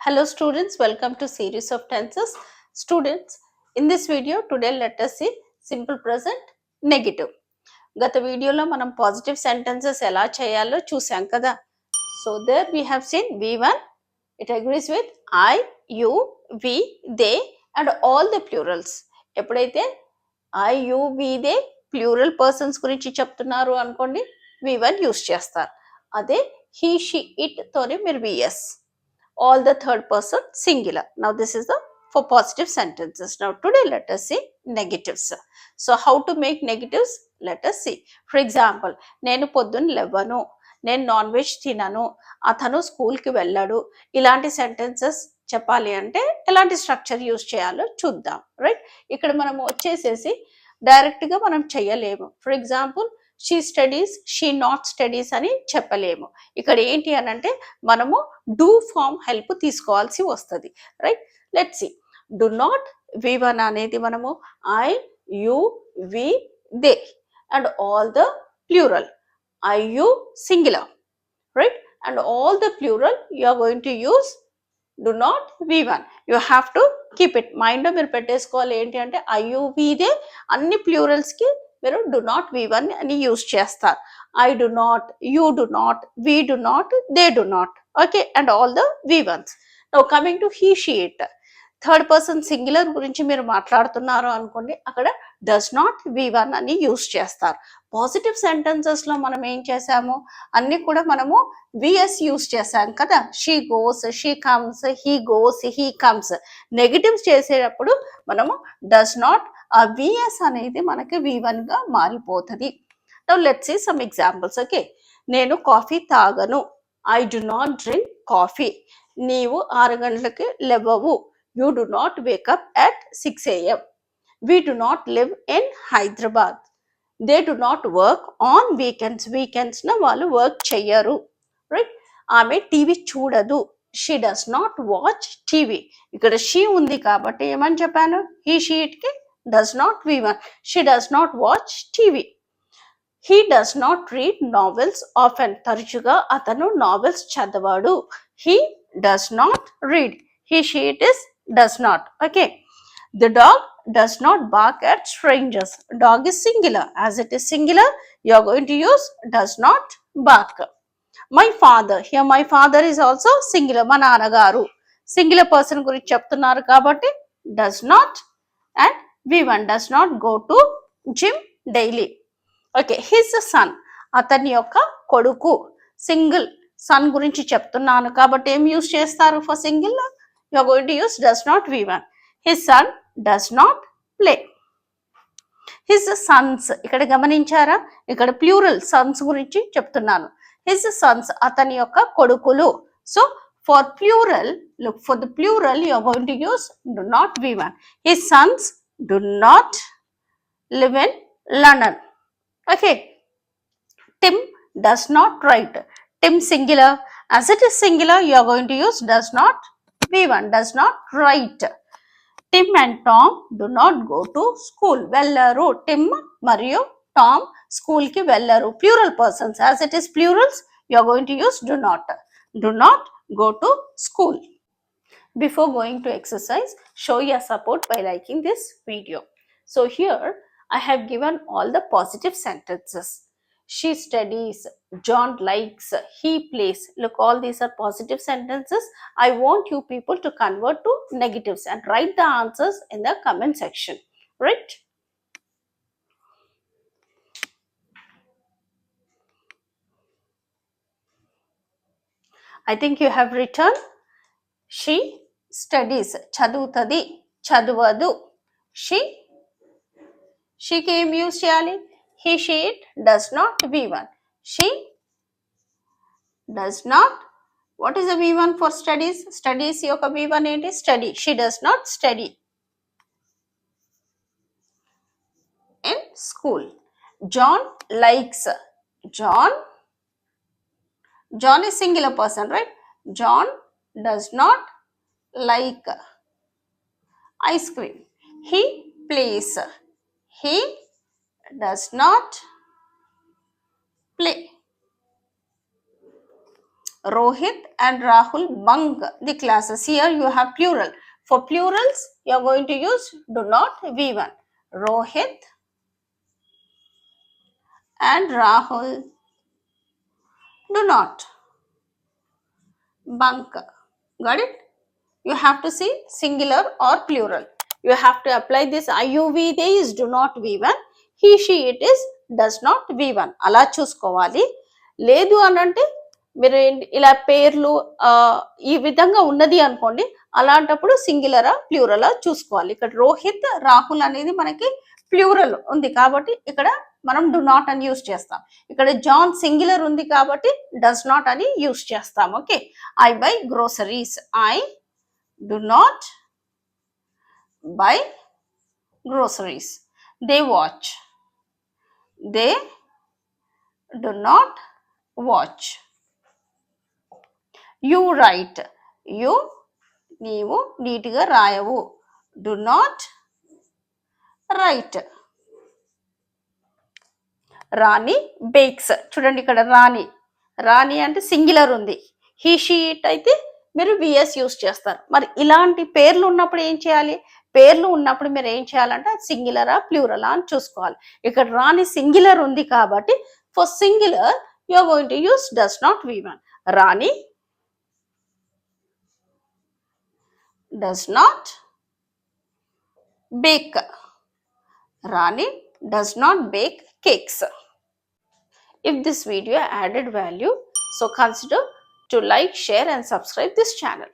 Hello students, welcome to series of tenses. Students, in this video today let us see simple present negative. గత వీడియోలో మనం positive sentences ఎలా చేయాలో చూసాం కదా. So there we have seen V1, it agrees with I, you, we, they and all the plurals. ఎప్పుడైతే I, you, we, they plural persons గురించి చెప్తున్నారు అనుకోండి V1 యూస్ చేస్తారు. అదే he, she, it తోనే మీరు VS. All the third person singular. Now this is the for positive sentences. Now today let us see negatives. So how to make negatives? Let us see. For example, నేను పొద్దున్న లేవను, నేను non veg తినను, అతను స్కూల్కి వెళ్ళాడు. ఇలాంటి sentences చెప్పాలి అంటే ఎలాంటి స్ట్రక్చర్ యూజ్ చేయాలో చూద్దాం. రైట్, ఇక్కడ మనం వచ్చేసేసి డైరెక్ట్గా మనం చేయలేము. For example she studies, she not studies అని చెప్పలేము. ఇక్కడ ఏంటి అని అంటే మనము డూ ఫామ్ హెల్ప్ తీసుకోవాల్సి వస్తుంది. Right, let's see. Do not V1 అనేది మనము I, you, we, they and all the plural. I, you singular, right, and all the plural you are going to use do not V1. You have to keep it మైండ్లో మీరు పెట్టేసుకోవాలి. ఏంటి అంటే I, you, we, they అన్ని ప్లూరల్స్కి మీరు do not V1 అని use చేస్తారు. I do not, you do not, we do not, they do not. Okay, and all the V1s. Now coming to he, she, it. Third person singular గురించి మీరు మాట్లాడుతున్నారు అనుకోండి, అక్కడ does not V1 అని use చేస్తారు. Positive సెంటెన్సెస్లో మనం ఏం చేసాము, అన్ని కూడా మనము VS యూజ్ చేసాం కదా. She goes, she comes, he goes, he comes. Negatives చేసేటప్పుడు మనము డస్ నాట్, ఆ VS అనేది మనకి V1 గా మారిపోతుంది. Now let's see some examples. Okay, నేను కాఫీ తాగను, I do not drink coffee. నీవు 6 గంటలకి లేవవు, you do not wake up at 6 AM. We do not live in Hyderabad. They do not work on weekends. వీకెండ్స్న వాళ్ళు వర్క్ చెయ్యరు. రైట్, ఆమె TV చూడదు, she does not watch TV. ఇక్కడ షీ ఉంది కాబట్టి ఏమని చెప్పాను, హీ, షీ, ఇట్కి does not V1. She does not watch TV. He does not read novels often. తరచుగా అతను నావెల్స్ చదవాడు. He does not read. He, she, it is does not. Okay, the dog does not bark at strangers. Dog is singular. As it is singular, you are going to use does not bark. My father, here my father is also singular. మా నాన్నగారు singular person గురించి చెప్తున్నారు కాబట్టి does not and V1 does not go to gym daily. Okay, his son, అతని యొక్క కొడుకు. Single sun గురించి చెప్తున్నాను కాబట్టి ఏం యూస్ చేస్తారు for single? You are going to use does not V1. his son does not play. his sons, ఇక్కడ గమనించారా, ఇక్కడ ప్లూరల్ సన్స్ గురించి చెప్తున్నాను. his sons, అతని యొక్క కొడుకులు. So for plural, look for the plural, you are going to use do not V1. his sons do not live in London. Okay, Tim does not write. Tim singular. As it is singular, you are going to use does not V1, does not write. Tim and Tom do not go to school. వెళ్ళరు. Tim మరియు Tom school కి వెళ్ళరు. Plural persons. As it is plurals, you are going to use do not. Do not go to school. Before going to exercise, show your support by liking this video. So here I have given all the positive sentences. She studies, John likes, he plays. Look, all these are positive sentences. I want you people to convert to negatives and write the answers in the comment section. Right? I think you have written she studies. చదువుతది, చదవదు. Sheకి ఏం use చేయాలి? He, she, it does not V1. She does not. What is the V1 for studies? Studies యొక్క V1 ఏంటి? Study. She does not study in school. John likes. John is singular person, right? John does not like ice cream. He plays. He does not play. Rohit and Rahul bunk the classes. Here you have plural. For plurals, you are going to use do not V1. Rohit and Rahul do not bunk. Got it? You have to see singular or plural. You have to apply this IUV. They is do not V1. He, she, it is does not V1. అలా చూసుకోవాలి. లేదు అని అంటే మీరు ఇలా పేర్లు ఈ విధంగా ఉన్నది అనుకోండి, అలాంటప్పుడు సింగులరా ప్లూరలా చూసుకోవాలి. ఇక్కడ రోహిత్ రాహుల్ అనేది మనకి ప్లూరల్ ఉంది కాబట్టి ఇక్కడ మనం డు నాట్ అని యూస్ చేస్తాం. ఇక్కడ జాన్ సింగులర్ ఉంది కాబట్టి డస్ నాట్ అని యూస్ చేస్తాం. Okay, I by groceries. I do not buy groceries. They watch. They do not watch. You write. You నీవు నీట్గా రాయవు. Do not write. Rani bakes. చూడండి ఇక్కడ రాణి, రాణి అంటే సింగులర్ ఉంది. హీ, షీ, ఇట్ అయితే మీరు విఎస్ యూస్ చేస్తారు. మరి ఇలాంటి పేర్లు ఉన్నప్పుడు ఏం చేయాలి? పేర్లు ఉన్నప్పుడు మీరు ఏం చేయాలంటే సింగులరా ప్లూరలా అని చూసుకోవాలి. ఇక్కడ రాణి సింగులర్ ఉంది కాబట్టి for singular you are going to use does not V1. Rani does not bake. Rani does not bake cakes. If this video added value, so consider to like, share and subscribe this channel.